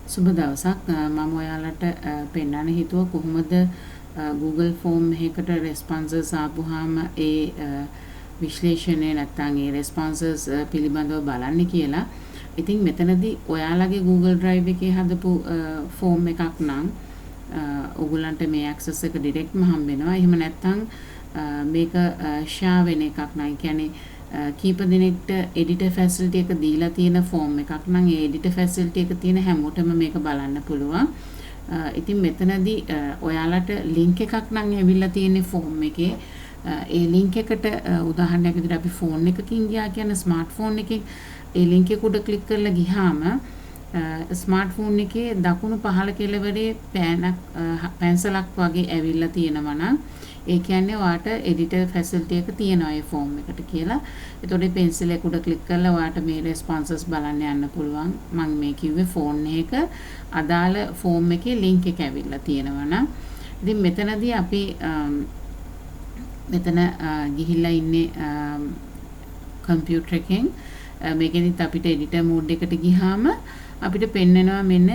සුබ දවසක් මම ඔයාලට පෙන්වන්න හිතුවා කොහොමද Google form එකකට responses ආපුවාම ඒ විශ්ලේෂණය නැත්නම් ඒ responses පිළිබඳව බලන්න කියලා. ඉතින් මෙතනදී ඔයාලගේ Google Drive එකේ හදපු form එකක් නම් ඔයගොල්ලන්ට මේ access එක direct ම හම්බ වෙනවා. එහෙම නැත්නම් මේක share වෙන එකක් නම් කියන්නේ කීප දිනෙකට editor facility එක දීලා තියෙන form එකක් නම් ඒ editor facility එක තියෙන හැමෝටම මේක බලන්න පුළුවන්. ඉතින් මෙතනදී ඔයාලට link එකක් නම් ඇවිල්ලා තියෙන form එකේ ඒ link එකට උදාහරණයක් විදිහට අපි phone එකකින් ගියා කියන්නේ smartphone එකකින් ඒ link එක උඩ click කරලා ගියාම smartphone එකේ දකුණු පහළ කෙළවරේ පැන්සලක් වගේ ඇවිල්ලා තියෙනවා නම් ඒ කියන්නේ ඔයාට editor facility එක තියෙනවා ඒ form එකට කියලා. එතකොට මේ pencil එක උඩ click කරලා ඔයාට මේ responses බලන්න යන්න පුළුවන්. මම මේ කිව්වේ phone එක අදාළ form එකේ link එක ඇවිල්ලා තියෙනවා නම්. ඉතින් මෙතනදී අපි මෙතන ගිහිල්ලා ඉන්නේ computer එකෙන් මේකෙදිත් අපිට editor mode එකට ගියාම අපිට පෙන්නනවා මෙන්න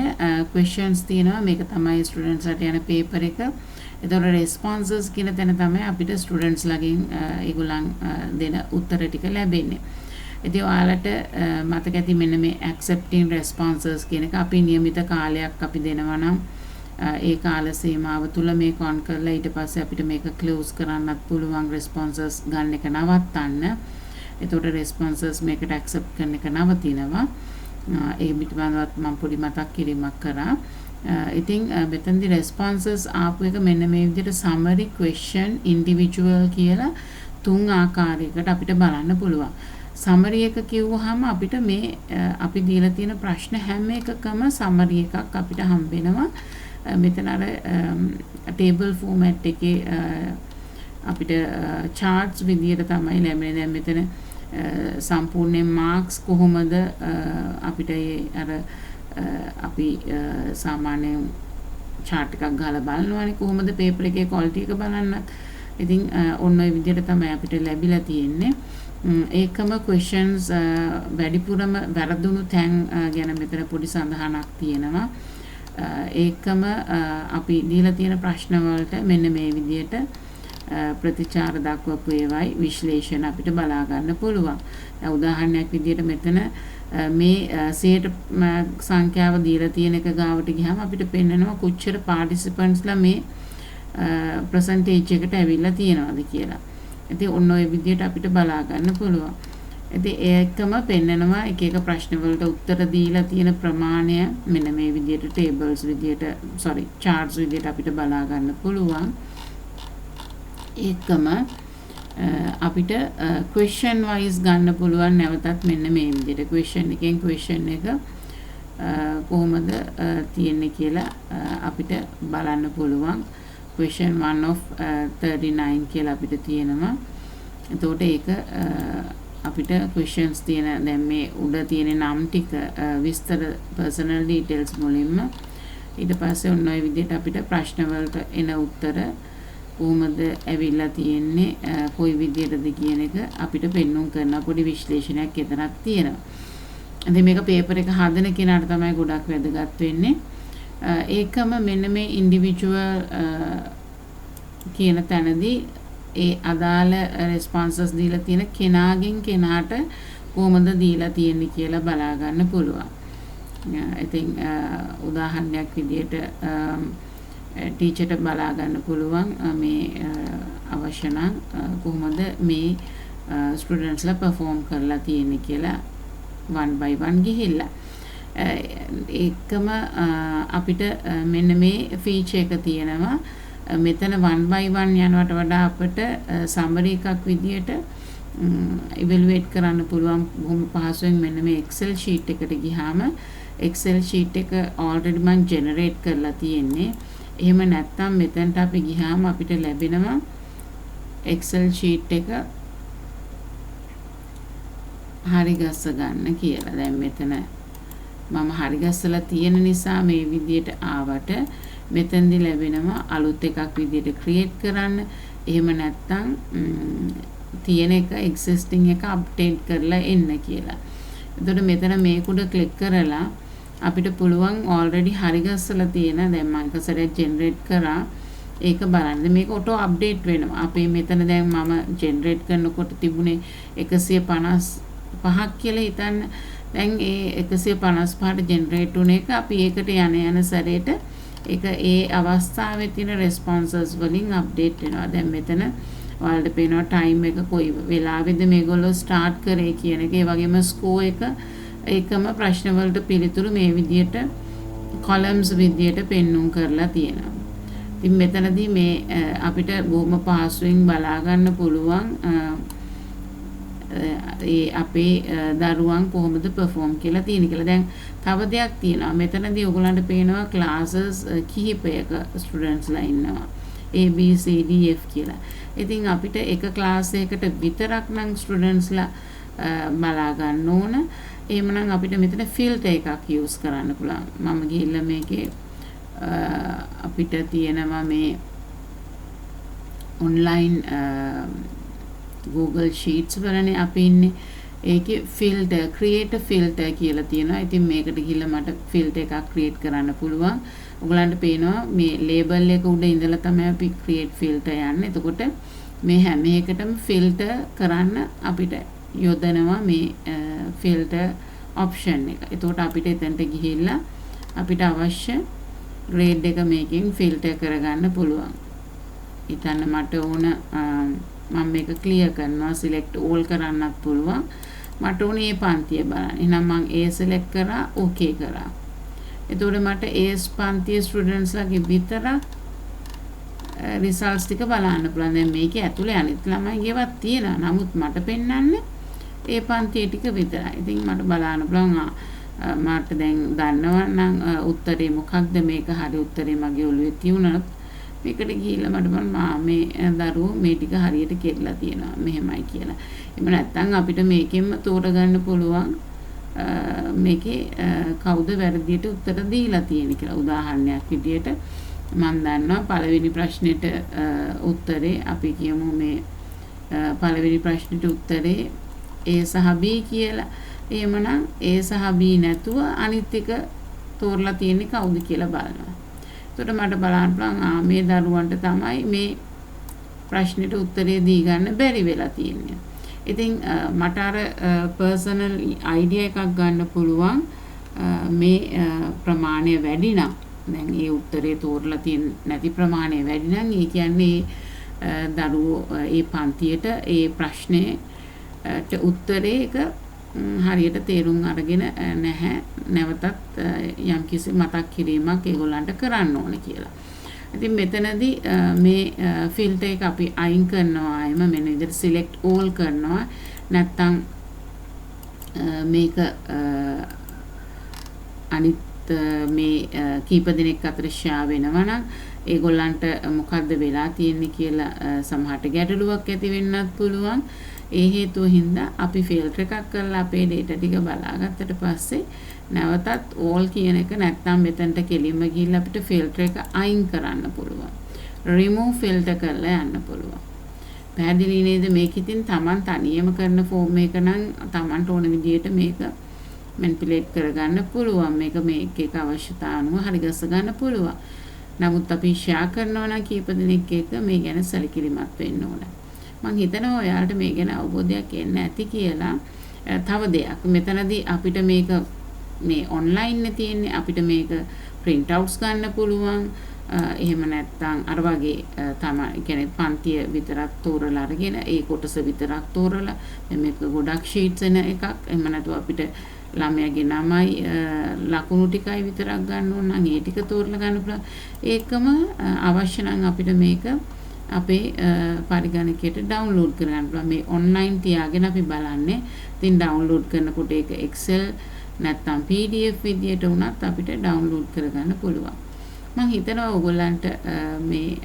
questions තියෙනවා. මේක තමයි students ලාට යන paper එක. එතකොට responses කියන තැන තමයි අපිට students ලාගෙන් ඒගොල්ලන් දෙන උත්තර ටික ලැබෙන්නේ. ඉතින් ඔයාලට මතක ඇති මෙන්න මේ accepting responses කියන එක අපි નિયમિત කාලයක් අපි දෙනවා නම් ඒ කාල සීමාව තුල මේක on කරලා ඊට පස්සේ අපිට මේක close කරන්නත් පුළුවන් responses ගන්න එක නවත්තන්න. එතකොට responses මේකට accept කරන එක නවතිනවා. ඒ පිටවන්වත් මම පොඩි මතක් කිරීමක් කරා. ඉතින් මෙතනදී responses ආපු එක මෙන්න මේ විදිහට summary question individual කියලා තුන් ආකාරයකට අපිට බලන්න පුළුවන්. summary එක කිව්වහම අපිට මේ අපි දීලා තියෙන ප්‍රශ්න හැම එකකම summary එකක් අපිට හම්බ වෙනවා. මෙතන අර table format එකේ අපිට charts විදියට තමයි ලැබෙන්නේ. දැන් මෙතන සම්පූර්ණ marks කොහොමද අපිට අර අපි සාමාන්‍යයෙන් chart එකක් ගහලා බලනවානේ කොහොමද paper එකේ quality එක බලන්නත්. ඉතින් ඔන්න ඔය විදිහට තමයි අපිට ලැබිලා තියෙන්නේ. ඒකම questions වැඩිපුරම වැරදුණු තැන් ගැන මෙතන පොඩි සඳහනක් තියෙනවා. ඒකම අපි දීලා තියෙන ප්‍රශ්න වලට මෙන්න මේ විදිහට ප්‍රතිචාර දක්වපු ඒවායි විශ්ලේෂණ අපිට බලා ගන්න පුළුවන්. දැන් උදාහරණයක් විදිහට මෙතන මේ 100 සංඛ්‍යාව දීලා තියෙන එක ගාවට ගියාම අපිට පෙන්නනවා කොච්චර participants ලා මේ percentage එකට ඇවිල්ලා තියෙනවද කියලා. ඉතින් ඔන්න ඔය විදිහට අපිට බලා ගන්න පුළුවන්. ඉතින් ඒකම පෙන්නනවා එක එක ප්‍රශ්න වලට උත්තර දීලා තියෙන ප්‍රමාණය මෙන්න මේ විදිහට tables විදිහට charts විදිහට අපිට බලා ගන්න පුළුවන්. ඒකම අපිට question wise ගන්න පුළුවන් නැවතත් මෙන්න මේ විදිහට question එකෙන් question එක කොහොමද තියෙන්නේ කියලා අපිට බලන්න පුළුවන්. question 1 of 39 කියලා අපිට තියෙනවා. එතකොට ඒක අපිට questions තියෙන දැන් මේ උඩ තියෙන නම් ටික විස්තර personal details මුලින්ම ඊට පස්සේ ඔන්න ඔය විදිහට අපිට ප්‍රශ්න වලට එන උත්තර කොහොමද ඇවිල්ලා තියෙන්නේ කොයි විදිහටද කියන එක අපිට පෙන්වුම් කරන පොඩි විශ්ලේෂණයක් එතනක් තියෙනවා. ඉතින් මේක පේපර් එක හදන කෙනාට තමයි ගොඩක් වැදගත් වෙන්නේ. ඒකම මෙන්න මේ ඉන්ඩිවිජුවල් කියන තැනදී ඒ අදාළ responses දීලා තියෙන කෙනාගෙන් කෙනාට කොහොමද දීලා තියෙන්නේ කියලා බලා ගන්න පුළුවන්. ඉතින් උදාහරණයක් විදිහට ටීචර්ට බලා ගන්න පුළුවන් මේ අවශ්‍ය නම් කොහොමද මේ ස්ටුඩන්ට්ස්ලා perform කරලා තියෙන්නේ කියලා one by one ගිහිල්ලා ඒකම අපිට මෙන්න මේ feature එක තියෙනවා. මෙතන one by one යනවට වඩා අපිට summary එකක් විදියට evaluate කරන්න පුළුවන් බොහොම පහසුවෙන් මෙන්න මේ Excel sheet එකට ගියාම Excel sheet එක already මම generate කරලා තියෙන්නේ. එහෙම නැත්නම් මෙතනට අපි ගියාම අපිට ලැබෙනවා Excel sheet එක හරි ගස්ස ගන්න කියලා. දැන් මෙතන මම හරි ගස්සලා තියෙන නිසා මේ විදියට ආවට මෙතෙන්දි ලැබෙනවා අලුත් එකක් විදියට create කරන්න. එහෙම නැත්නම් තියෙන එක existing එක update කරලා එන්න කියලා. එතකොට මෙතන මේක උඩ click කරලා අපිට පුළුවන් already හරි ගස්සලා තියෙන දැන් මම එක සැරයක් generate කරා ඒක බලන්න. මේක auto update වෙනවා. අපි මෙතන දැන් මම generate කරනකොට තිබුණේ 155ක් කියලා හිතන්න. දැන් ඒ 155ට generate වුණ එක අපි ඒකට යන සැරේට ඒක ඒ අවස්ථාවේ තියෙන responses වලින් update වෙනවා. දැන් මෙතන ඔයාලට පේනවා time එක කොයි වෙලාවෙද මේගොල්ලෝ start කරේ කියන එක. ඒ වගේම score එක ඒකම ප්‍රශ්න වලට පිළිතුරු මේ විදියට columns විදියට පෙන්වුම් කරලා තියෙනවා. ඉතින් මෙතනදී මේ අපිට බොහොම පහසුවෙන් බලා ගන්න පුළුවන් ඒ අපේ දරුවන් කොහොමද perform කියලා තියෙන කියලා. දැන් තව දෙයක් තියෙනවා. මෙතනදී ඔයගොල්ලන්ට පේනවා classes කිහිපයක studentsලා ඉන්නවා. A B C D F කියලා. ඉතින් අපිට එක class එකකට විතරක් නම් studentsලා බලා ගන්න ඕන. එහෙමනම් අපිට මෙතන filter එකක් use කරන්න පුළුවන්. මම ගිහිල්ලා මේකේ අපිට තියෙනවා මේ online Google Sheets වලනේ අපි ඉන්නේ. ඒකේ filter create a filter කියලා තියෙනවා. ඉතින් මේකට ගිහිල්ලා මට filter එකක් create කරන්න පුළුවන්. ඔයගලන්ට පේනවා මේ label එක උඩ ඉඳලා තමයි අපි create filter යන්නේ. එතකොට මේ හැම එකටම filter කරන්න අපිට යොදනවා මේ filter option එක. එතකොට අපිට එතනට ගිහිල්ලා අපිට අවශ්‍ය grade එක මේකෙන් filter කරගන්න පුළුවන්. හිතන්න මට ඕන මම මේක clear කරනවා select all කරන්නත් පුළුවන්. මට ඕනේ මේ පන්තිය බලන්න. එහෙනම් මම A select කරා okay කරා. එතකොට මට A පන්තියේ students ලාගේ විතරක් results ටික බලන්න පුළුවන්. දැන් මේකේ ඇතුලේ අනිත් ළමයිගේවත් තියෙනවා. නමුත් මට පෙන්වන්නේ ඒ පන්තියේ ටික විතරයි. ඉතින් මට බලන්න පුළුවන් මට දැන් දන්නවා නම් උත්තරේ මොකක්ද මේක හරි උත්තරේ මගේ ඔළුවේ තියුණොත් මේකට ගිහිල්ලා මට මේ දරුවෝ මේ ටික හරියට කෙරලා තියෙනවා මෙහෙමයි කියලා. එහෙම නැත්නම් අපිට මේකෙන්ම තෝරගන්න පුළුවන් මේකේ කවුද වැරදියට උත්තර දීලා තියෙන්නේ කියලා. උදාහරණයක් විදියට මම දන්නවා පළවෙනි ප්‍රශ්නෙට උත්තරේ අපි කියමු මේ පළවෙනි ප්‍රශ්නෙට උත්තරේ A සහ B කියලා. එහෙමනම් A සහ B නැතුව අනිත් එක තෝරලා තියෙන්නේ කවුද කියලා බලනවා. එතකොට මට බලන්න පුළුවන් මේ දරුවන්ට තමයි මේ ප්‍රශ්නෙට උත්තරේ දී ගන්න බැරි වෙලා තියෙන්නේ. ඉතින් මට අර personal idea එකක් ගන්න පුළුවන් මේ ප්‍රමාණය වැඩි නම් දැන් ඒ උත්තරේ තෝරලා තියෙන නැති ප්‍රමාණය වැඩි නම් ඒ කියන්නේ දරුවෝ ඒ පන්තියට ඒ ප්‍රශ්නේට උත්තරේක හරියට තේරුම් අරගෙන නැහැ. නැවතත් යම්කිසි මතක් කිරීමක් ඒගොල්ලන්ට කරන්න ඕන කියලා. ඉතින් මෙතනදී මේ ෆිල්ටර් එක අපි අයින් කරනවා එම මෙන්න විදිහට select all කරනවා. නැත්තම් මේක අනිත් මේ කීප දිනක් අතර ෂෙයා වෙනවා නම් ඒගොල්ලන්ට මොකද්ද වෙලා තියෙන්නේ කියලා සමහරට ගැටලුවක් ඇති වෙන්නත් පුළුවන්. ඒ හේතුව හින්දා අපි ෆිල්ටර් එකක් කරලා අපේ data ටික බලාගත්තට පස්සේ නැවතත් all කියන එක නැත්නම් මෙතනට කෙලින්ම ගිහිල්ලා අපිට ෆිල්ටර් එක අයින් කරන්න පුළුවන්. remove filter කරලා යන්න පුළුවන්. පැහැදිලි නේද? මේක ඉතින් Taman තනියම කරන ෆෝම් එක නම් Tamanට ඕන විදිහට මේක manipulate කරගන්න පුළුවන්. මේක එක අවශ්‍යතාව අනුව හරි ගස්ස ගන්න පුළුවන්. නමුත් අපි share කරනවා නම් කීප දෙනෙක් එක මේ ගැන සැලකිලිමත් වෙන්න ඕන. මම හිතනවා ඔයාලට මේ ගැන අවබෝධයක් එන්න ඇති කියලා. තව දෙයක් මෙතනදී අපිට මේක මේ online නේ තියෙන්නේ. අපිට මේක print outs ගන්න පුළුවන්. එහෙම නැත්නම් අර වගේ තමයි කියන්නේ පන්තිය විතරක් තෝරලා අරගෙන ඒ කොටස විතරක් තෝරලා මේක ගොඩක් sheets එන එකක්. එහෙම නැතුව අපිට ළමයාගේ නමයි ලකුණු ටිකයි විතරක් ගන්න ඕන නම් ඒ ටික තෝරලා ගන්න පුළුවන්. ඒකම අවශ්‍ය නම් අපිට මේක අපේ පරිගණකයට ඩවුන්ලෝඩ් කරගන්න පුළුවන්. මේ ඔන්ලයින් තියාගෙන අපි බලන්නේ. ඉතින් ඩවුන්ලෝඩ් කරනකොට ඒක Excel නැත්නම් PDF විදියට වුණත් අපිට ඩවුන්ලෝඩ් කරගන්න පුළුවන්. මම හිතනවා ඔයගොල්ලන්ට මේ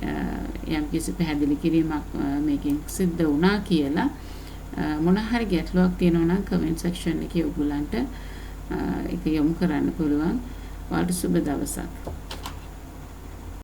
යම්කිසි පැහැදිලි කිරීමක් මේකෙන් සිද්ධ වුණා කියලා. මොන හරි ගැටලුවක් තියෙනවා නම් comment section එකේ ඔයගොල්ලන්ට ඒක යොමු කරන්න පුළුවන්. ඔයාලට සුබ දවසක්.